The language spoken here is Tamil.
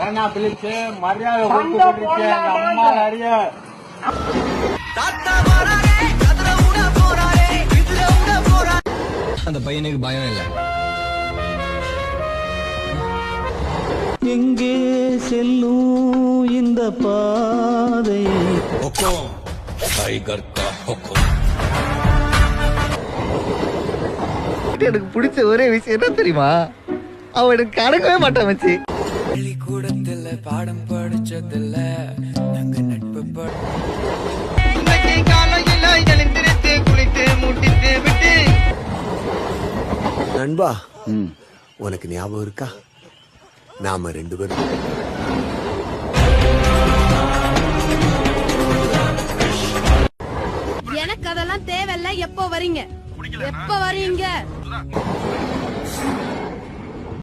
ஏன்னா பிலிப்ஸ் மரியாதை கொடுத்து அம்மா நிறைய அந்த பையனுக்கு பயம் இல்லை. எங்கே செல்லும் இந்த பாதை எனக்கு பிடிச்ச ஒரே விஷயம் என்ன தெரியுமா, அவனுக்கு கடக்கவே மாட்டான் வச்சு. பள்ளிக்கூடத்துல பாடம் படிச்சதில்ல நாங்க நட்பு காலையில எழுந்திருத்து குளித்து முட்டித்து விட்டு. நண்பா, உனக்கு ஞாபகம் இருக்கா நாம 2 பேரும் எனக்கு அதெல்லாம் தேவையில்ல. எப்போ வரீங்க?